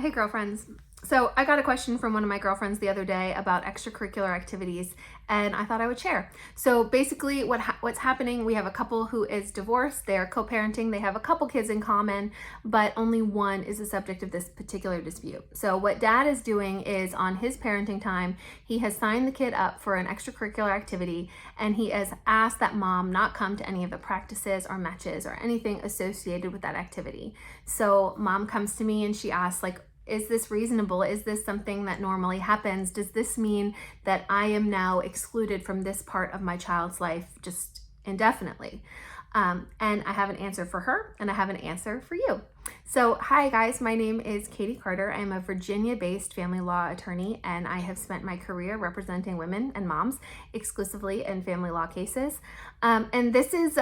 Hey girlfriends. So I got a question from one of my girlfriends the other day about extracurricular activities, and I thought I would share. So basically what's happening, we have a couple who is divorced, they're co-parenting, they have a couple kids in common, but only one is the subject of this particular dispute. So what dad is doing is on his parenting time, he has signed the kid up for an extracurricular activity, and he has asked that mom not come to any of the practices or matches or anything associated with that activity. So mom comes to me and she asks, like, is this reasonable? Is this something that normally happens? Does this mean that I am now excluded from this part of my child's life just indefinitely? And I have an answer for her, and I have an answer for you. So hi guys, my name is Katie Carter. I'm a Virginia-based family law attorney, and I have spent my career representing women and moms exclusively in family law cases. And this is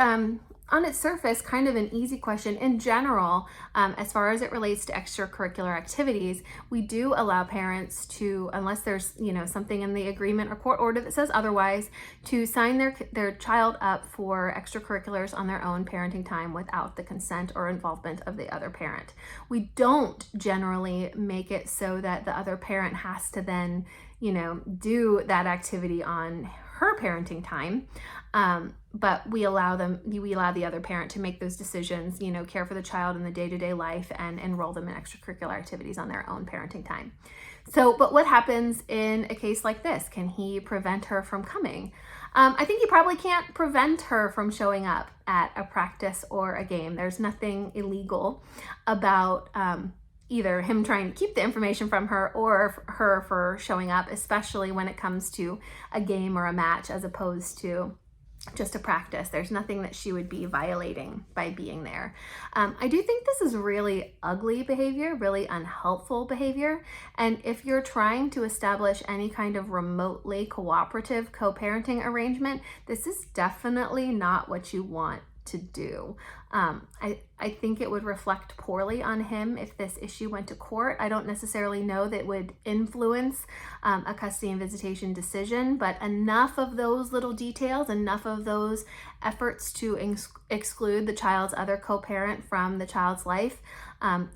on its surface, kind of an easy question. In general, as far as it relates to extracurricular activities, we do allow parents to, unless there's something in the agreement or court order that says otherwise, to sign their child up for extracurriculars on their own parenting time without the consent or involvement of the other parent. We don't generally make it so that the other parent has to then, do that activity on her parenting time. But we allow the other parent to make those decisions, care for the child in the day-to-day life and enroll them in extracurricular activities on their own parenting time. So, but what happens in a case like this? Can he prevent her from coming? I think he probably can't prevent her from showing up at a practice or a game. There's nothing illegal about either him trying to keep the information from her or her for showing up, especially when it comes to a game or a match as opposed to just a practice. There's nothing that she would be violating by being there. I do think this is really ugly behavior, really unhelpful behavior. And if you're trying to establish any kind of remotely cooperative co-parenting arrangement, this is definitely not what you want to do. I think it would reflect poorly on him if this issue went to court. I don't necessarily know that it would influence a custody and visitation decision, but enough of those little details, enough of those efforts to exclude the child's other co-parent from the child's life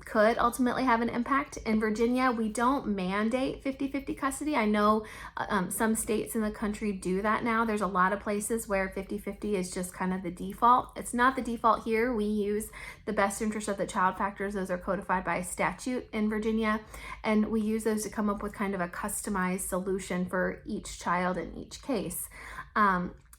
could ultimately have an impact. In Virginia, we don't mandate 50-50 custody. I know some states in the country do that now. There's a lot of places where 50-50 is just kind of the default. It's not the default here. We use the best interest of the child factors. Those are codified by statute in Virginia, and we use those to come up with kind of a customized solution for each child in each case.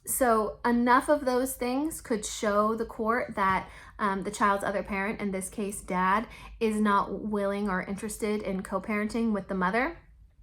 So enough of those things could show the court that the child's other parent, in this case dad, is not willing or interested in co-parenting with the mother.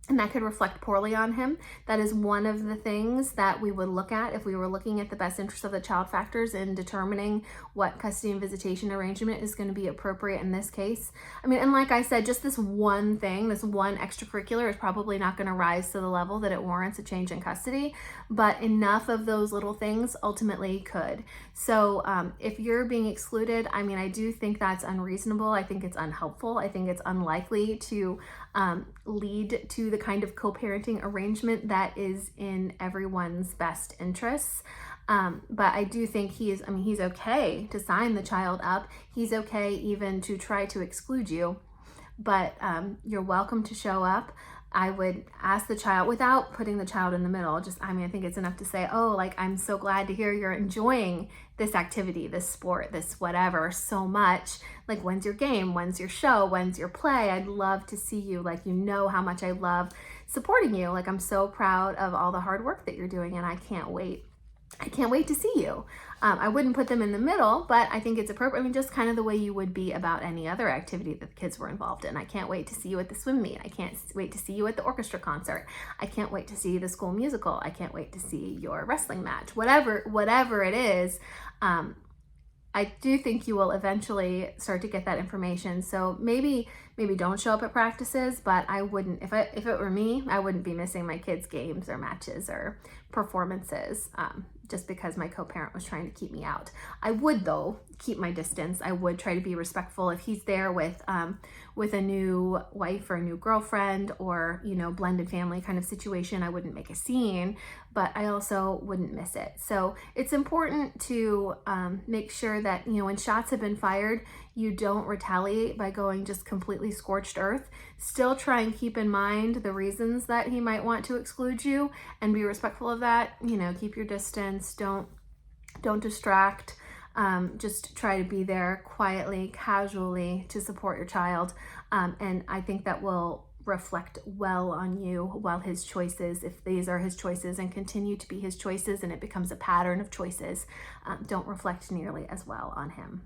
And that could reflect poorly on him. That is one of the things that we would look at if we were looking at the best interest of the child factors in determining what custody and visitation arrangement is going to be appropriate in this case. I mean, and like I said, just this one thing, this one extracurricular is probably not going to rise to the level that it warrants a change in custody, but enough of those little things ultimately could. So if you're being excluded, I mean, I do think that's unreasonable. I think it's unhelpful. I think it's unlikely to lead to the kind of co-parenting arrangement that is in everyone's best interests. But I do think he's okay to sign the child up. He's okay even to try to exclude you, but you're welcome to show up. I would ask the child, without putting the child in the middle, I think it's enough to say, oh, like, I'm so glad to hear you're enjoying this activity, this sport, this whatever so much. Like, when's your game? When's your show? When's your play? I'd love to see you. Like, how much I love supporting you. Like, I'm so proud of all the hard work that you're doing, and I can't wait to see you. I wouldn't put them in the middle, but I think it's appropriate. I mean, just kind of the way you would be about any other activity that the kids were involved in. I can't wait to see you at the swim meet. I can't wait to see you at the orchestra concert. I can't wait to see the school musical. I can't wait to see your wrestling match. Whatever it is, I do think you will eventually start to get that information. So maybe don't show up at practices, but I wouldn't, if it were me, I wouldn't be missing my kids' games or matches or performances just because my co-parent was trying to keep me out. I would, though, keep my distance. I would try to be respectful. If he's there with a new wife or a new girlfriend, or, you know, blended family kind of situation, I wouldn't make a scene, but I also wouldn't miss it. So it's important to make sure that, you know, when shots have been fired, you don't retaliate by going just completely scorched earth. Still try and keep in mind the reasons that he might want to exclude you, and be respectful of that. You know, keep your distance. Don't distract. Just try to be there quietly, casually, to support your child. And I think that will reflect well on you while his choices, if these are his choices and continue to be his choices and it becomes a pattern of choices, don't reflect nearly as well on him.